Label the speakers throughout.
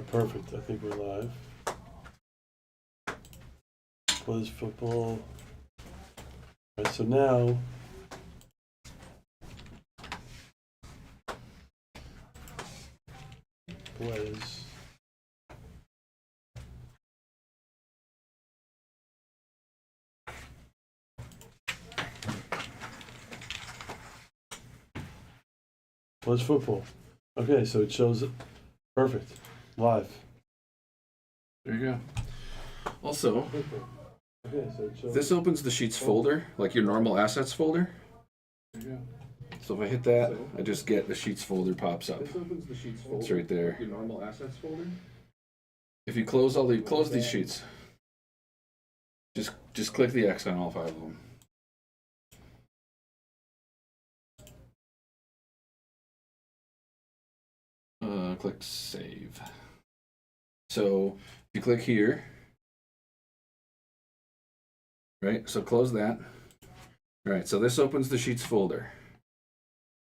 Speaker 1: right, perfect. I think we're live. Blez football. All right, so now Blez. Blez football. Okay, so it shows it. Perfect. Live.
Speaker 2: There you go. Also,
Speaker 1: Okay, so it shows.
Speaker 2: this opens the Sheets folder, like your normal assets folder.
Speaker 1: There you go.
Speaker 2: So if I hit that, I just get the Sheets folder pops up.
Speaker 1: This opens the Sheets folder.
Speaker 2: It's right there.
Speaker 1: Your normal assets folder.
Speaker 2: If you close these sheets, just click the X on all 5 of them. Click save. So if you click here, right? So close that. All right. So this opens the Sheets folder.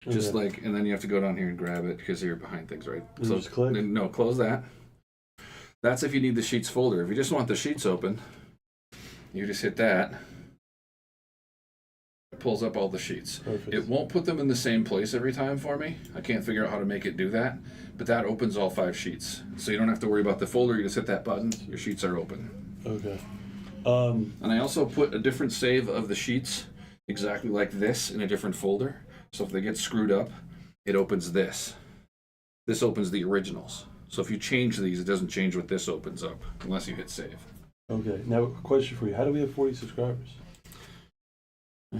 Speaker 2: Just like, and then you have to go down here and grab it because you're behind things, right?
Speaker 1: So just click.
Speaker 2: No, close that. That's if you need the Sheets folder. If you just want the Sheets open, you just hit that. It pulls up all the sheets.
Speaker 1: Perfect.
Speaker 2: It won't put them in the same place every time for me. I can't figure out how to make it do that, but that opens all 5 sheets. So you don't have to worry about the folder. You just hit that button. Your sheets are open.
Speaker 1: Okay.
Speaker 2: And I also put a different save of the sheets exactly like this in a different folder. So if they get screwed up, it opens this. This opens the originals. So if you change these, it doesn't change what this opens up unless you hit save.
Speaker 1: Okay. Now, question for you. How do we have 40 subscribers?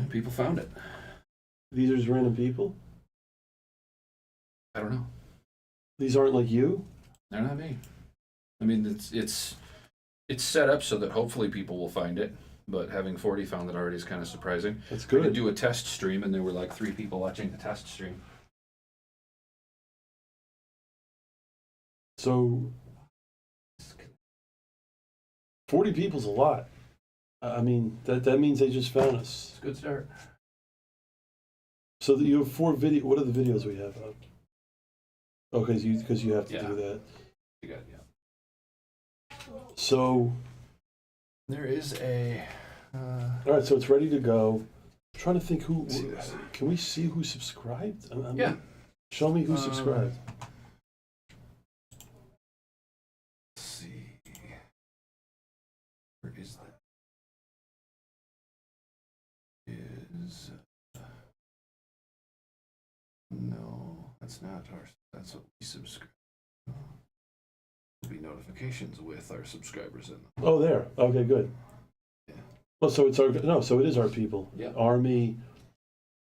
Speaker 2: People found it.
Speaker 1: These are just random people?
Speaker 2: I don't know.
Speaker 1: These aren't like you?
Speaker 2: They're not me. I mean, it's set up so that hopefully people will find it. But having 40 found it already is kind of surprising.
Speaker 1: That's
Speaker 2: I
Speaker 1: good.
Speaker 2: did do a test stream, and there were like 3 people watching the test stream.
Speaker 1: So 40 people's a lot. I mean, that means they just found us.
Speaker 2: It's a good start.
Speaker 1: So that you have 4 video. What are the videos we have up? Okay, because you have to do that.
Speaker 2: You got it, yeah.
Speaker 1: So
Speaker 2: There is a.
Speaker 1: all right, so it's ready to go. I'm trying to think who.
Speaker 2: See this.
Speaker 1: Can we see who subscribed?
Speaker 2: Yeah.
Speaker 1: Show me who subscribed.
Speaker 2: Let's see. Where is that? No, that's not our. That's what we subscribe. There'll be notifications with our subscribers in them.
Speaker 1: Oh, there. Okay, good.
Speaker 2: Yeah.
Speaker 1: Well, so it's our so it is our people.
Speaker 2: Yeah.
Speaker 1: Army,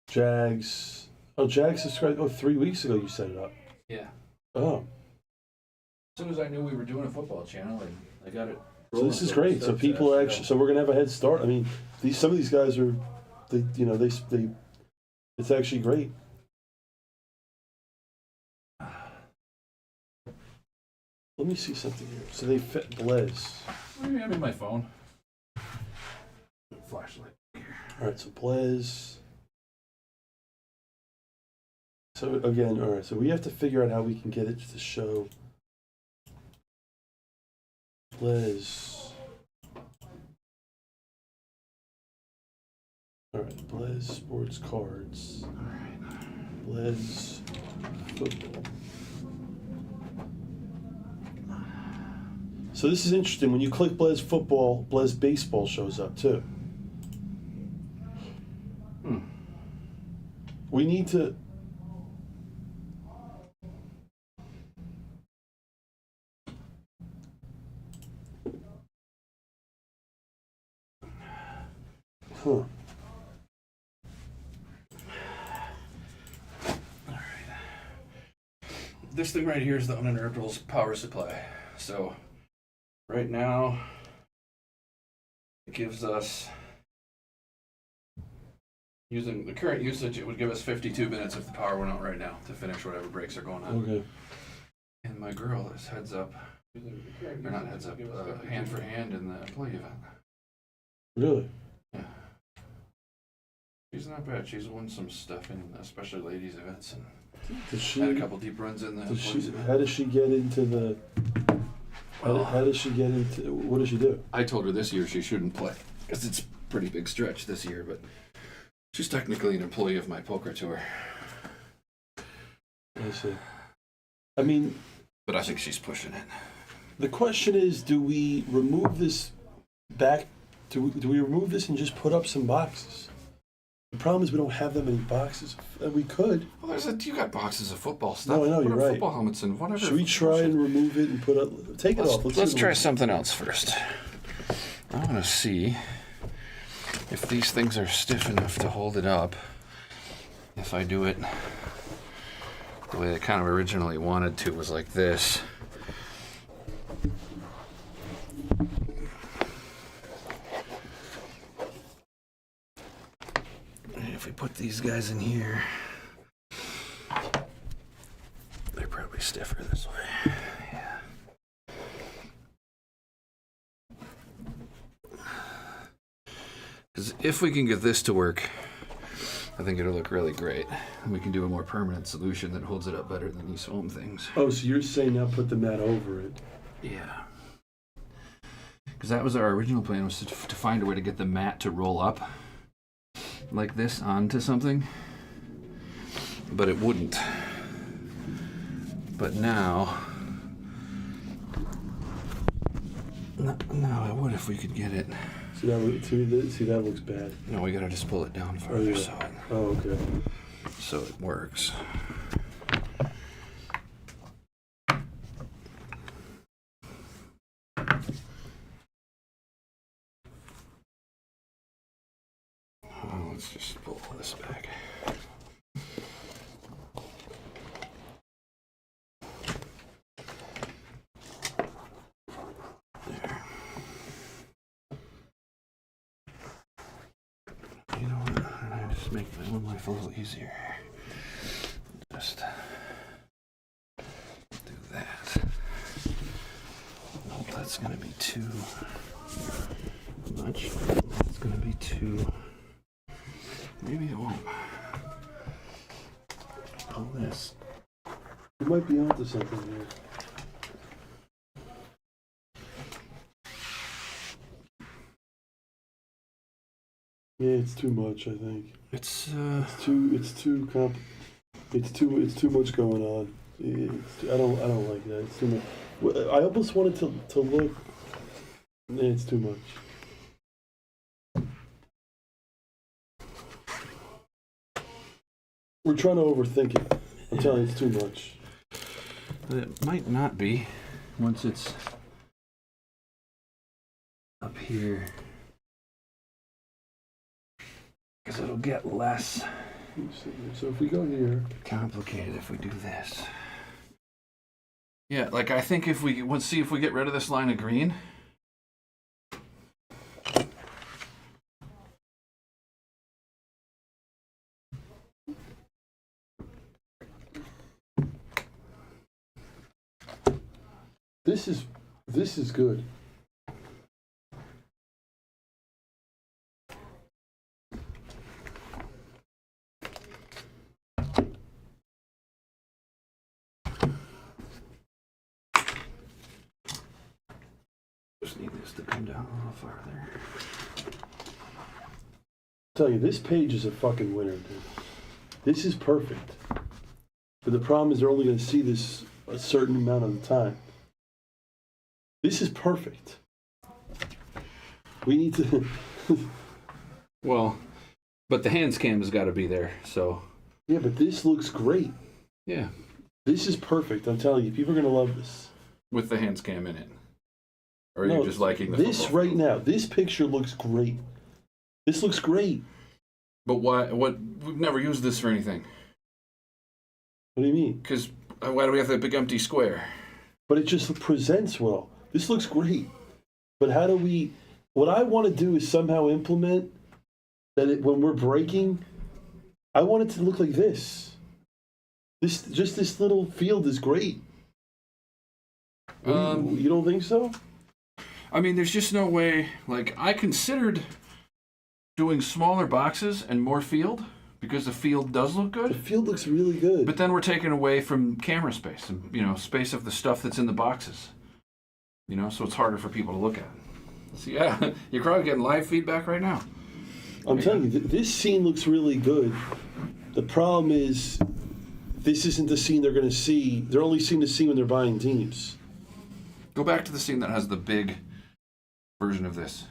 Speaker 1: Jags. Oh, Jags subscribed. Oh, 3 weeks ago you set it up.
Speaker 2: Yeah.
Speaker 1: Oh,
Speaker 2: As soon as I knew we were doing a football channel, and I got it.
Speaker 1: so this is great. So people are actually. So we're gonna have a head start. I mean, some of these guys are, they it's actually great. Let me see something here. So they fit Blez.
Speaker 2: Maybe I'm in my phone. Flashlight.
Speaker 1: All right, so Blez. So again, all right, so we have to figure out how we can get it to show Blez. All right, Blez sports cards.
Speaker 2: All right.
Speaker 1: Blez football. So this is interesting. When you click Blez football, Blez baseball shows up too. We need to. Huh.
Speaker 2: All right. This thing right here is the uninterruptible power supply. So right now it gives us, using the current usage, it would give us 52 minutes if the power went out right now to finish whatever breaks are going on.
Speaker 1: Okay.
Speaker 2: And my girl is heads up, or not heads up, hand for hand in the employee event.
Speaker 1: Really?
Speaker 2: Yeah. She's she's not bad. She's won some stuff in, especially ladies events, and
Speaker 1: Does she?
Speaker 2: had a couple deep runs in the.
Speaker 1: Does she?
Speaker 2: boys event.
Speaker 1: How does she get into the? How does she get into? What does she do?
Speaker 2: I told her this year she shouldn't play because it's a pretty big stretch this year, but she's technically an employee of my poker tour.
Speaker 1: I see. I mean,
Speaker 2: But I think she's pushing it.
Speaker 1: the question is, do we remove this back? Do we remove this and just put up some boxes? The problem is we don't have that many boxes. We could.
Speaker 2: Well, you got boxes of football stuff.
Speaker 1: No, I know,
Speaker 2: Put
Speaker 1: you're
Speaker 2: up
Speaker 1: right.
Speaker 2: Football helmets and whatever.
Speaker 1: Should we try and remove it and put up? Take it off.
Speaker 2: Let's
Speaker 1: see
Speaker 2: try
Speaker 1: what-
Speaker 2: something else first. I want to see if these things are stiff enough to hold it up. If I do it the way I kind of originally wanted to, was like this. And if we put these guys in here, they're probably stiffer this way. Yeah. Because if we can get this to work, I think it'll look really great. And we can do a more permanent solution that holds it up better than these foam things.
Speaker 1: Oh, so you're saying now put the mat over it?
Speaker 2: Yeah. Because that was our original plan, was to find a way to get the mat to roll up like this onto something. But it wouldn't. But now... No, it would if we could get it.
Speaker 1: See that looks bad.
Speaker 2: No, we gotta just pull it down
Speaker 1: Oh,
Speaker 2: further
Speaker 1: yeah. Oh, okay.
Speaker 2: so it works. Oh, let's just pull this back. There. You know what? I just make my own life a little easier. Just do that. Nope, that's gonna be too much. That's gonna be too. Maybe it won't. Pull this.
Speaker 1: You might be onto something here. Yeah, it's too much. I think
Speaker 2: It's
Speaker 1: it's too much going on. I don't like that. It's too much. I almost wanted to look. It's too much. We're trying to overthink it. I'm telling you, it's too much.
Speaker 2: It might not be once it's up here. Because it'll get less
Speaker 1: So if we go here,
Speaker 2: complicated if we do this. Yeah, like I think if we, let's see if we get rid of this line of green.
Speaker 1: this is good.
Speaker 2: Just need this to come down a little farther.
Speaker 1: Tell you, this page is a fucking winner, dude. This is perfect. But the problem is they're only going to see this a certain amount of the time. This is perfect. We need to...
Speaker 2: Well, but the hands cam has got to be there, so.
Speaker 1: Yeah, but this looks great.
Speaker 2: Yeah.
Speaker 1: This is perfect. I'm telling you, people are going to love this.
Speaker 2: With the hands cam in it. Or are
Speaker 1: No,
Speaker 2: you just liking the
Speaker 1: this
Speaker 2: football?
Speaker 1: right now, this picture looks great. This looks great.
Speaker 2: But why? What? We've never used this for anything.
Speaker 1: What do you mean?
Speaker 2: Because why do we have that big empty square?
Speaker 1: But it just presents well. This looks great. But how do we... What I want to do is somehow implement that when we're breaking, I want it to look like this. This little field is great. You don't think so?
Speaker 2: I mean, there's just no way. Like, I considered doing smaller boxes and more field because the field does look
Speaker 1: The
Speaker 2: good.
Speaker 1: field looks really good.
Speaker 2: But then we're taking away from camera space and space of the stuff that's in the boxes. So it's harder for people to look at. So yeah, you're probably getting live feedback right now.
Speaker 1: I'm telling you, this scene looks really good. The problem is, this isn't the scene they're going to see. They're only seeing the scene when they're buying teams.
Speaker 2: Go back to the scene that has the big version of this.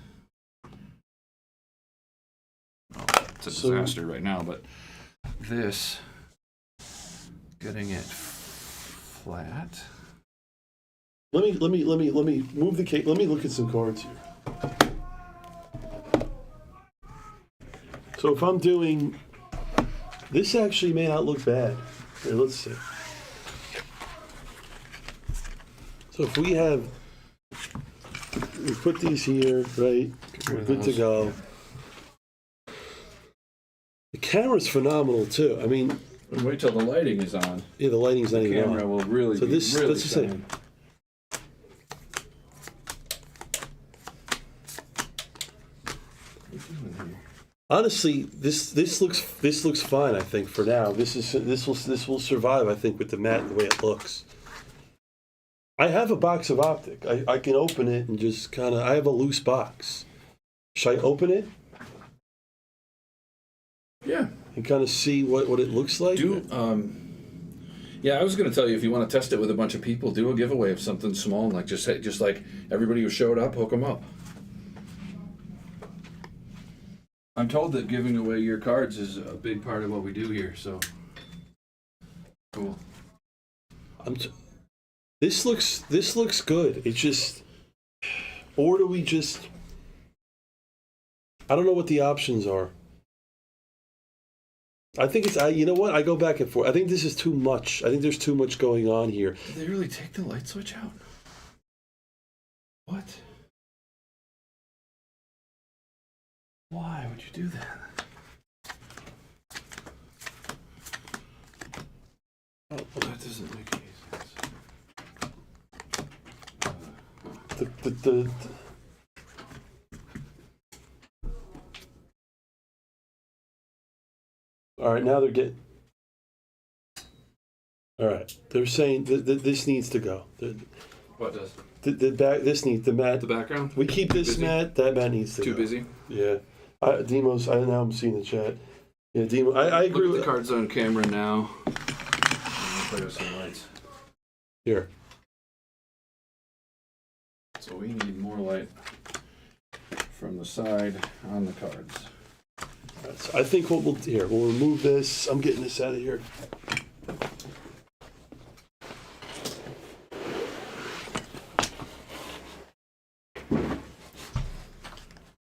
Speaker 2: Oh, it's a disaster right now, but this, getting it flat.
Speaker 1: Let me move the cake. Let me look at some cards here. So if I'm doing, this actually may not look bad. Here, let's see. So if we put these here, right? We're good to go. The camera's phenomenal too. I mean,
Speaker 2: Wait till the lighting is on.
Speaker 1: yeah, the lighting's not even on.
Speaker 2: The camera will really
Speaker 1: So this,
Speaker 2: really
Speaker 1: let's just say,
Speaker 2: shine.
Speaker 1: honestly, this looks fine. I think for now, this will survive. I think with the mat and the way it looks. I have a box of optic. I can open it and just kind of. I have a loose box. Should I open it
Speaker 2: Yeah.
Speaker 1: and kind of see what it looks like?
Speaker 2: Yeah, I was going to tell you, if you want to test it with a bunch of people, do a giveaway of something small, like just like everybody who showed up, hook them up. I'm told that giving away your cards is a big part of what we do here, so cool.
Speaker 1: This looks good. It's just, or do we just? I don't know what the options are. I think it's. You know what? I go back and forth. I think this is too much. I think there's too much going on here.
Speaker 2: Did they really take the light switch out? What? Why would you do that? Oh, that doesn't make any sense.
Speaker 1: All right, now they're getting. All right, they're saying that this needs to go.
Speaker 2: What does?
Speaker 1: This needs the mat.
Speaker 2: The background?
Speaker 1: We keep this
Speaker 2: Busy?
Speaker 1: mat. That mat needs to go.
Speaker 2: Too busy?
Speaker 1: Yeah. Demos. Now I'm seeing the chat. Yeah, Demo. I agree
Speaker 2: Look
Speaker 1: with
Speaker 2: at the cards on camera now. Play with some lights.
Speaker 1: Here.
Speaker 2: So we need more light from the side on the cards.
Speaker 1: All right, so I think what we'll remove this. I'm getting this out of here.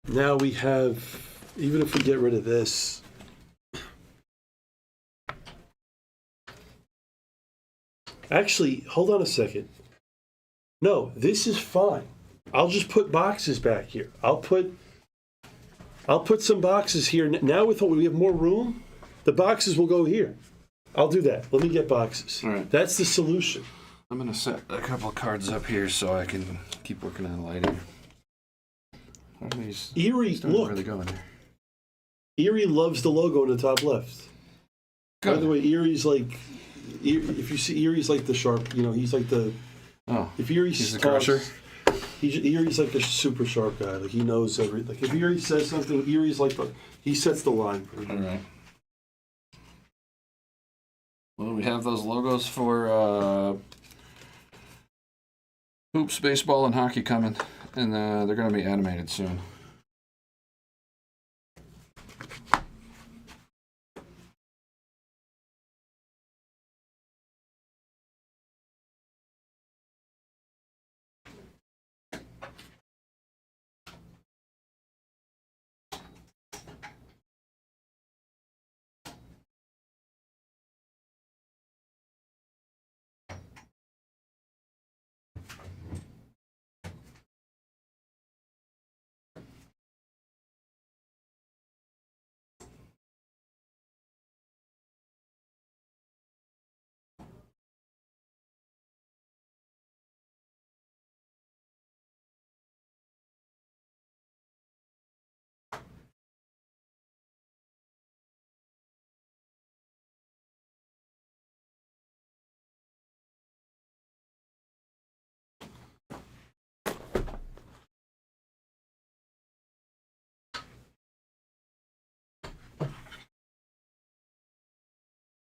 Speaker 1: Now we have, even if we get rid of this, actually, hold on a second. No, this is fine. I'll just put boxes back here. I'll put some boxes here. Now we have more room, the boxes will go here. I'll do that. Let me get boxes.
Speaker 2: All right.
Speaker 1: That's the solution.
Speaker 2: I'm going to set a couple cards up here so I can keep working on lighting. What are these?
Speaker 1: Erie, look.
Speaker 2: Really going there.
Speaker 1: Erie loves the logo in the top left.
Speaker 2: Good.
Speaker 1: By the way, Erie's like, if you see Erie's like the sharp, he's like the.
Speaker 2: Oh,
Speaker 1: if Erie
Speaker 2: he's the
Speaker 1: talks,
Speaker 2: crusher?
Speaker 1: Erie's like a super sharp guy. Like he knows everything. Like if Erie says something, Erie's like he sets the line.
Speaker 2: All right. Well, we have those logos for hoops, baseball, and hockey coming, and they're going to be animated soon.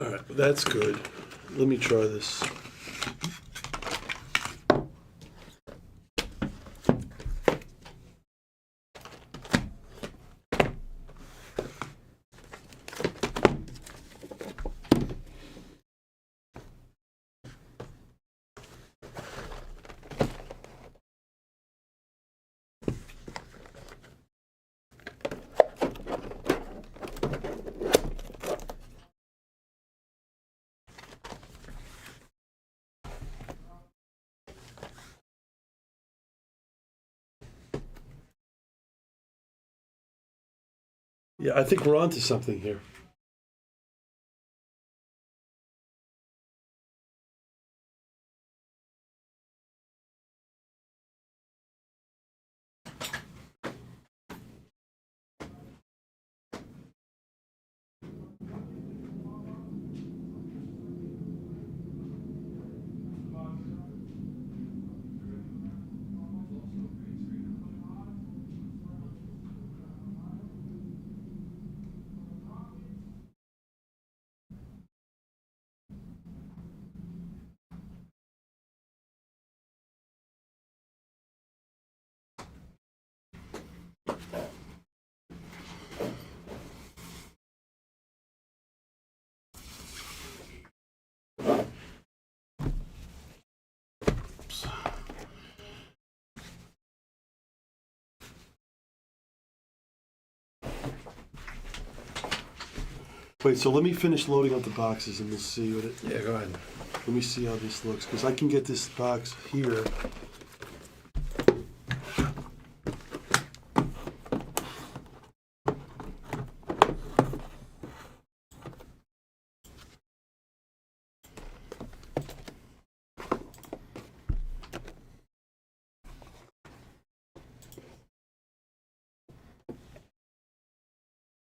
Speaker 1: All right, that's good. Let me try this. Yeah, I think we're onto something here. Wait, so let me finish loading up the boxes and we'll see what it...
Speaker 2: Yeah, go ahead.
Speaker 1: Let me see how this looks, because I can get this box here.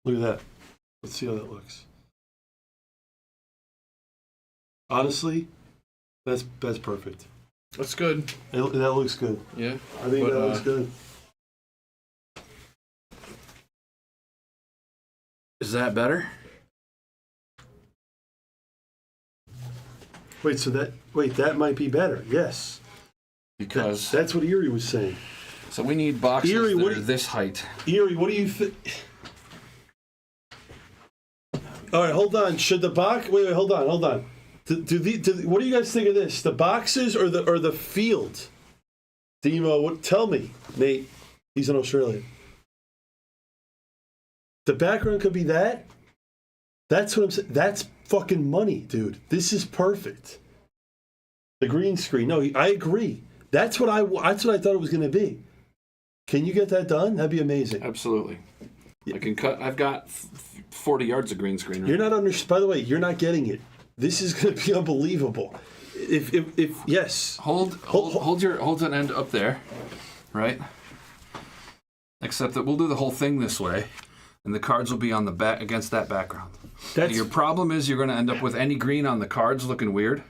Speaker 1: Look at that. Let's see how that looks. Honestly, that's perfect.
Speaker 2: That's good.
Speaker 1: That looks good.
Speaker 2: Yeah.
Speaker 1: I think that looks good.
Speaker 2: Is that better?
Speaker 1: Wait, that might be better. Yes.
Speaker 2: Because
Speaker 1: that's what Erie was saying.
Speaker 2: so we need boxes
Speaker 1: Erie,
Speaker 2: that
Speaker 1: what
Speaker 2: are
Speaker 1: do you-
Speaker 2: this height.
Speaker 1: Erie, what do you think? All right, hold on. Should the box? Wait, hold on. What do you guys think of this? The boxes or the field? Demo, tell me, Nate. He's in Australia. The background could be that. That's what I'm saying. That's fucking money, dude. This is perfect. The green screen. No, I agree. That's what I thought it was going to be. Can you get that done? That'd be amazing.
Speaker 2: Absolutely. I can cut. I've got 40 yards of green screen. Right?
Speaker 1: You're not By the way, you're not getting it. This is going to be unbelievable. If yes.
Speaker 2: Hold an end up there, right? Except that we'll do the whole thing this way, and the cards will be on the back against that background. Your problem is you're going to end up with any green on the cards looking weird.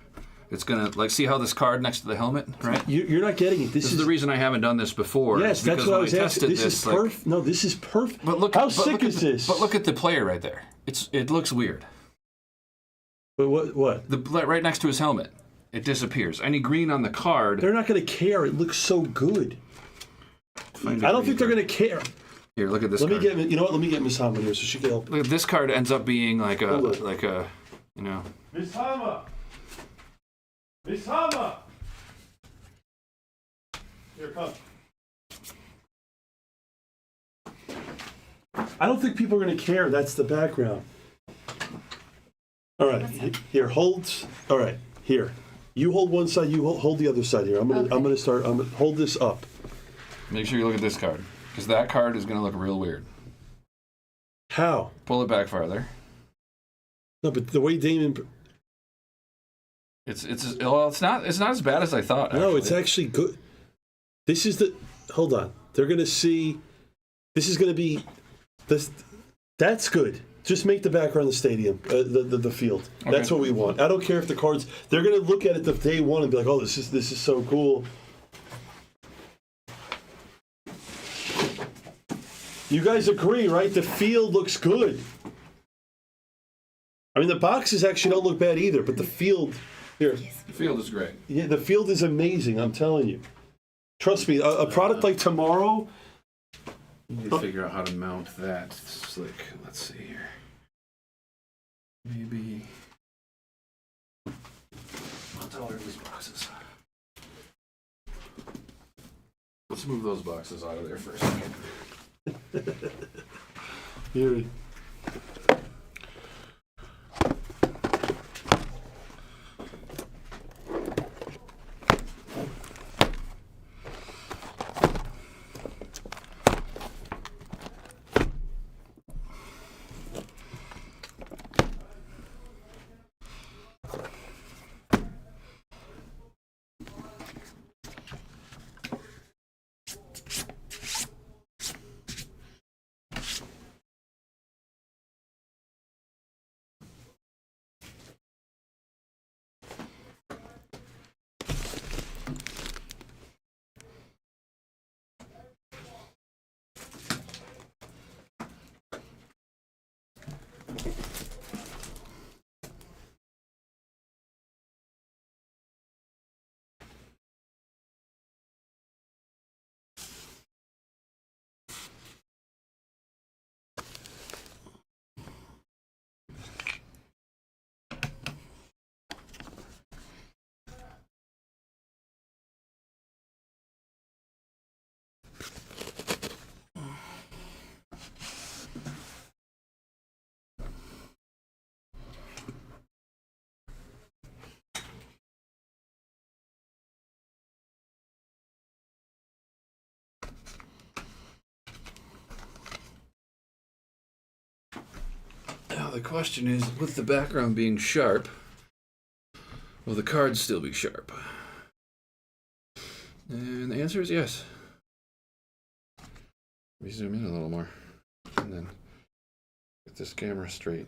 Speaker 2: It's going to, see how this card next to the helmet, right?
Speaker 1: You're not getting it. This
Speaker 2: is the reason I haven't done this before.
Speaker 1: Yes, that's what I was asking. This is perfect. No, this is perfect.
Speaker 2: But look,
Speaker 1: how sick is this?
Speaker 2: But look at the player right there. It looks weird.
Speaker 1: But what?
Speaker 2: Right next to his helmet. It disappears. Any green on the card...
Speaker 1: They're not going to care. It looks so good. I don't think they're going to care.
Speaker 2: Here, look at this card.
Speaker 1: Let me get Miss Hama here so she can help.
Speaker 2: Look, this card ends up being like a,
Speaker 1: Miss Hama! Miss Hama! Here, come. I don't think people are going to care. That's the background. All right, here, hold. All right, here. You hold one side. You hold the other side here. I'm gonna start. I'm gonna hold this up.
Speaker 2: Make sure you look at this card, because that card is gonna look real weird.
Speaker 1: How?
Speaker 2: Pull it back farther.
Speaker 1: No, but the way Damon.
Speaker 2: It's not as bad as I thought. Actually.
Speaker 1: No, it's actually good. This is the. Hold on. They're gonna see. This is gonna be. This. That's good. Just make the background the stadium, the field. Okay. That's what we want. I don't care if the cards. They're gonna look at it the day one and be like, "Oh, this is so cool." You guys agree, right? The field looks good. I mean, the boxes actually don't look bad either, but the field here,
Speaker 2: The field is great.
Speaker 1: yeah, the field is amazing. I'm telling you. Trust me, a product like tomorrow.
Speaker 2: We need to figure out how to mount that slick. Let's see here. Maybe. What the hell are these boxes? Let's move those boxes out of there for a second.
Speaker 1: Here.
Speaker 2: Now the question is, with the background being sharp, will the cards still be sharp? And the answer is yes. Let me zoom in a little more, and then get this camera straight.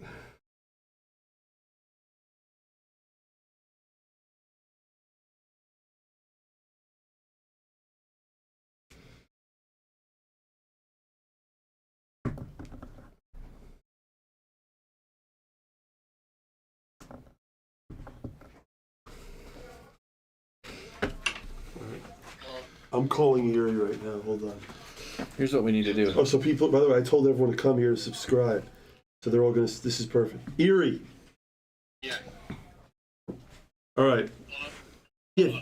Speaker 1: I'm calling Erie right now. Hold on.
Speaker 2: Here's what we need to do.
Speaker 1: Oh, so people, by the way, I told everyone to come here to subscribe. So they're all going to, this is perfect. Erie.
Speaker 3: Yeah.
Speaker 1: All right. Yeah.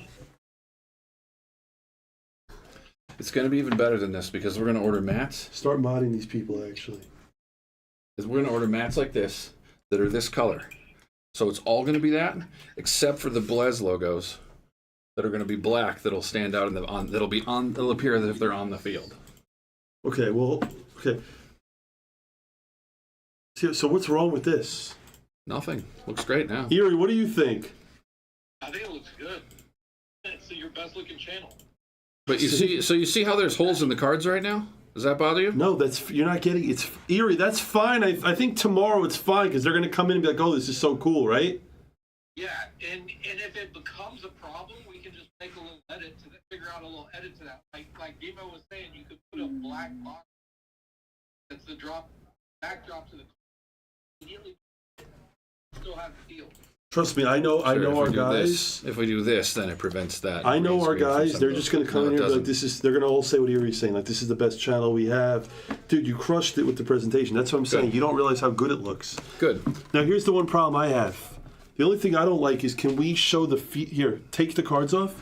Speaker 2: It's going to be even better than this because we're going to order mats.
Speaker 1: Start modding these people, actually.
Speaker 2: We're going to order mats like this that are this color. So it's all going to be that, except for the Blez logos that are going to be black. That'll stand out in the on. They'll appear as if they're on the field.
Speaker 1: Okay, well, okay. So what's wrong with this?
Speaker 2: Nothing. Looks great now.
Speaker 1: Erie, what do you think?
Speaker 3: I think it looks good. It's your best looking channel.
Speaker 2: But you see, so you see how there's holes in the cards right now? Does that bother you?
Speaker 1: No, that's, you're not getting, it's Erie. That's fine. I think tomorrow it's fine because they're going to come in and be like, oh, this is so cool, right?
Speaker 3: Yeah, and if it becomes a problem, we can just make a little edit to that, figure out a little edit to that. Like Demo was saying, you could put a black box that's the backdrop to the immediately still have the field.
Speaker 1: Trust me, I know our guys.
Speaker 2: If we do this, then it prevents that.
Speaker 1: I know
Speaker 2: green
Speaker 1: our
Speaker 2: screen from
Speaker 1: guys.
Speaker 2: some
Speaker 1: They're
Speaker 2: of
Speaker 1: just
Speaker 2: those.
Speaker 1: going to come
Speaker 2: No,
Speaker 1: in
Speaker 2: it
Speaker 1: here and be like,
Speaker 2: doesn't.
Speaker 1: they're going to all say what Erie's saying. Like, this is the best channel we have. Dude, you crushed it with the presentation. That's what I'm saying. You don't realize how good it looks.
Speaker 2: Good.
Speaker 1: Now, here's the one problem I have. The only thing I don't like is, can we show the here, take the cards off.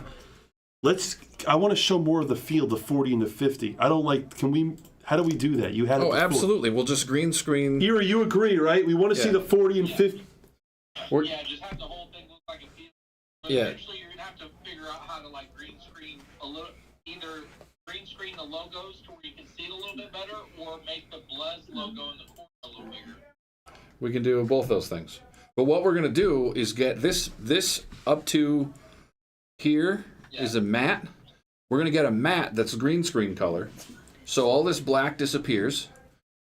Speaker 1: I want to show more of the field, the 40 and the 50. I don't like, how do we do that? You had it
Speaker 2: Oh,
Speaker 1: before.
Speaker 2: absolutely. We'll just green screen.
Speaker 1: Erie, you agree, right? We want to see
Speaker 2: Yeah.
Speaker 1: the 40 and 50.
Speaker 3: Yeah, just have the whole thing look like a field. But
Speaker 2: Yeah.
Speaker 3: eventually you're going to have to figure out how to like green screen a little, either green screen the logos to where you can see it a little bit better, or make the Blez logo in the corner a little bigger.
Speaker 2: We can do both those things. But what we're going to do is get this up to here is a mat. We're going to get a mat that's green screen color. So all this black disappears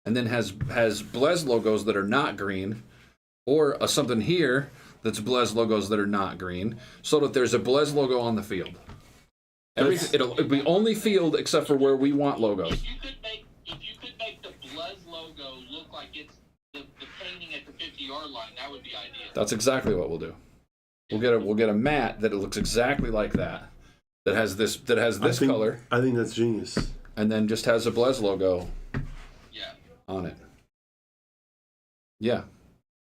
Speaker 2: and then has Blez logos that are not green, or something here that's Blez logos that are not green, so that there's a Blez logo on the field. It'll be only field except for where we want logos.
Speaker 3: If you could make the Blez logo look like it's the painting at the 50 FTR line, that would be ideal.
Speaker 2: That's exactly what we'll do. We'll get a mat that it looks exactly like that. That has this color.
Speaker 1: I think that's genius.
Speaker 2: And then just has a Blez logo on it. Yeah.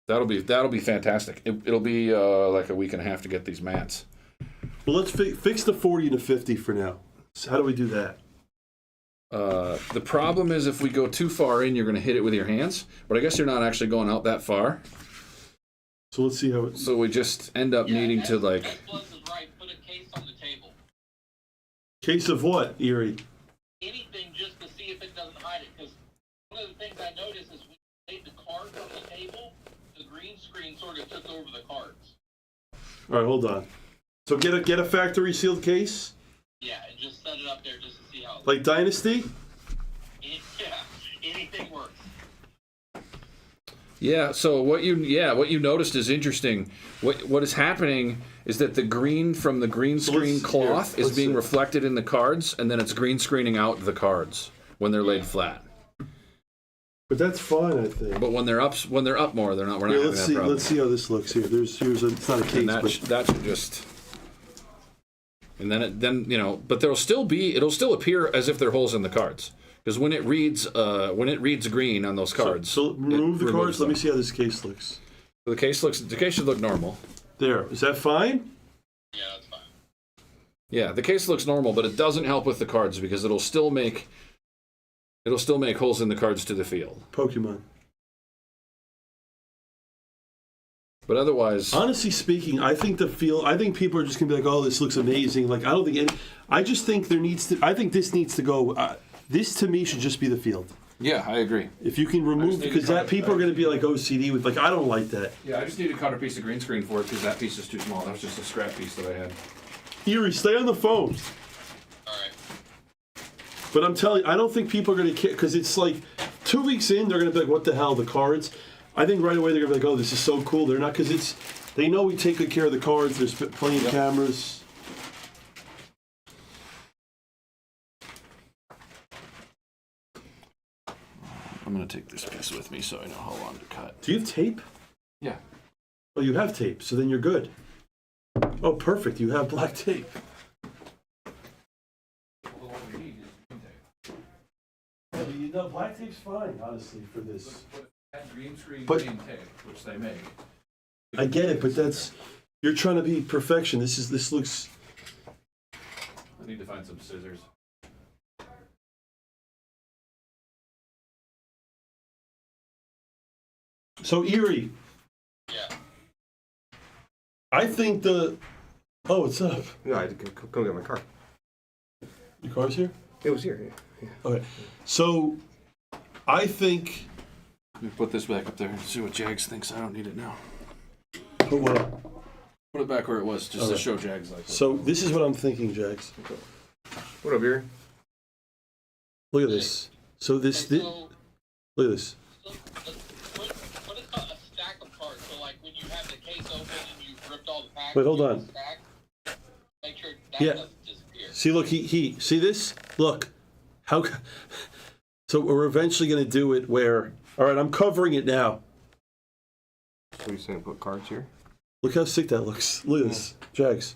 Speaker 2: That'll be fantastic. It'll be like a week and a half to get these mats.
Speaker 1: Well, let's fix the 40 to 50 for now. So how do we do that?
Speaker 2: The problem is if we go too far in, you're going to hit it with your hands. But I guess you're not actually going out that far.
Speaker 1: So let's see how it...
Speaker 2: So we just end up needing to like...
Speaker 3: Blez is right. Put a case on the table.
Speaker 1: Case of what, Erie?
Speaker 3: Anything just to see if it doesn't hide it. Because one of the things I noticed is when you laid the cards on the table, the green screen sort of took over the cards.
Speaker 1: All right, hold on. So get a factory sealed case?
Speaker 3: Yeah, and just set it up there just to see how
Speaker 1: Like Dynasty?
Speaker 3: Yeah, anything works.
Speaker 2: Yeah, so what you noticed is interesting. What is happening is that the green from the green screen cloth is being reflected in the cards, and then it's green screening out the cards when they're laid flat.
Speaker 1: But that's fine, I think.
Speaker 2: But when they're up more, we're not having that problem.
Speaker 1: Let's see how this looks here. It's not a case,
Speaker 2: And
Speaker 1: but
Speaker 2: that should just. And then but it'll still appear as if there are holes in the cards, because when it reads green on those cards.
Speaker 1: So remove the cards. Let me see how this case looks.
Speaker 2: The case should look normal.
Speaker 1: There, is that fine?
Speaker 3: Yeah, that's fine.
Speaker 2: Yeah, the case looks normal, but it doesn't help with the cards because it'll still make holes in the cards to the field.
Speaker 1: Pokemon.
Speaker 2: But otherwise,
Speaker 1: honestly speaking, I think people are just gonna be like, "Oh, this looks amazing." Like, I just think this needs to go. This to me should just be the field.
Speaker 2: yeah, I agree.
Speaker 1: If you can remove, because people are gonna be like OCD with like, I don't like that.
Speaker 2: Yeah, I just need to cut a piece of green screen for it because that piece is too small. That was just a scrap piece that I had.
Speaker 1: Erie, stay on the phone.
Speaker 3: All right.
Speaker 1: But I'm telling you, I don't think people are gonna care because it's like 2 weeks in, they're gonna be like, "What the hell, the cards?" I think right away they're gonna be like, "Oh, this is so cool." They're not, because they know we take good care of the cards. There's plenty of cameras.
Speaker 2: I'm gonna take this piece with me so I know how long to cut.
Speaker 1: Do you have tape?
Speaker 2: Yeah.
Speaker 1: Oh, you have tape, so then you're good. Oh, perfect. You have black tape. Yeah, black tape's fine, honestly, for this.
Speaker 2: Green screen
Speaker 1: green
Speaker 2: tape, which they make.
Speaker 1: I get it, but you're trying to be perfection. This looks.
Speaker 2: I need to find some scissors.
Speaker 1: So Erie.
Speaker 3: Yeah.
Speaker 1: I think Oh, what's up?
Speaker 4: No, I had to go get my car.
Speaker 1: Your car's here?
Speaker 4: It was here, yeah.
Speaker 1: Okay. So, I think...
Speaker 2: Let me put this back up there and see what Jags thinks. I don't need it now.
Speaker 1: Put what up?
Speaker 2: Put it back where it was, just to show Jags like that.
Speaker 1: So, this is what I'm thinking, Jags.
Speaker 4: What up, here?
Speaker 1: Look at this. So, look at this.
Speaker 3: So, what is called a stack of cards? So, like, when you have the case open and you've ripped all the packs...
Speaker 1: Wait, hold on.
Speaker 3: Stack, make sure that doesn't disappear.
Speaker 1: See, look, he see this? Look. So, we're eventually going to do it where... All right, I'm covering it now.
Speaker 4: What are you saying, put cards here?
Speaker 1: Look how sick that looks. Look at this. Jags,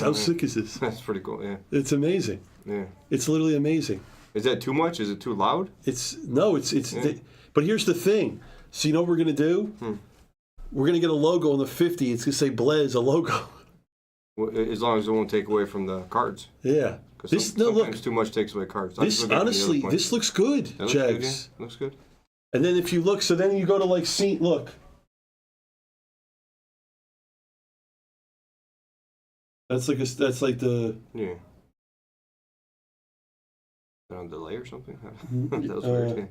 Speaker 1: how sick is this?
Speaker 4: That's pretty cool, yeah.
Speaker 1: It's amazing.
Speaker 4: Yeah.
Speaker 1: It's literally amazing.
Speaker 4: Is that too much? Is it too loud?
Speaker 1: It's
Speaker 4: Yeah.
Speaker 1: But here's the thing. So you know what we're gonna do? We're gonna get a logo on the 50. It's gonna say Blez, a logo.
Speaker 4: Well, as long as it won't take away from the cards.
Speaker 1: Yeah.
Speaker 4: Because sometimes too much takes away cards.
Speaker 1: Honestly, this looks good,
Speaker 4: that looks
Speaker 1: Jags.
Speaker 4: good, yeah. Looks good.
Speaker 1: And then if you look, so then you go to like scene. Look. That's like the.
Speaker 4: Yeah. Is that on delay or something? That was weird. Yeah.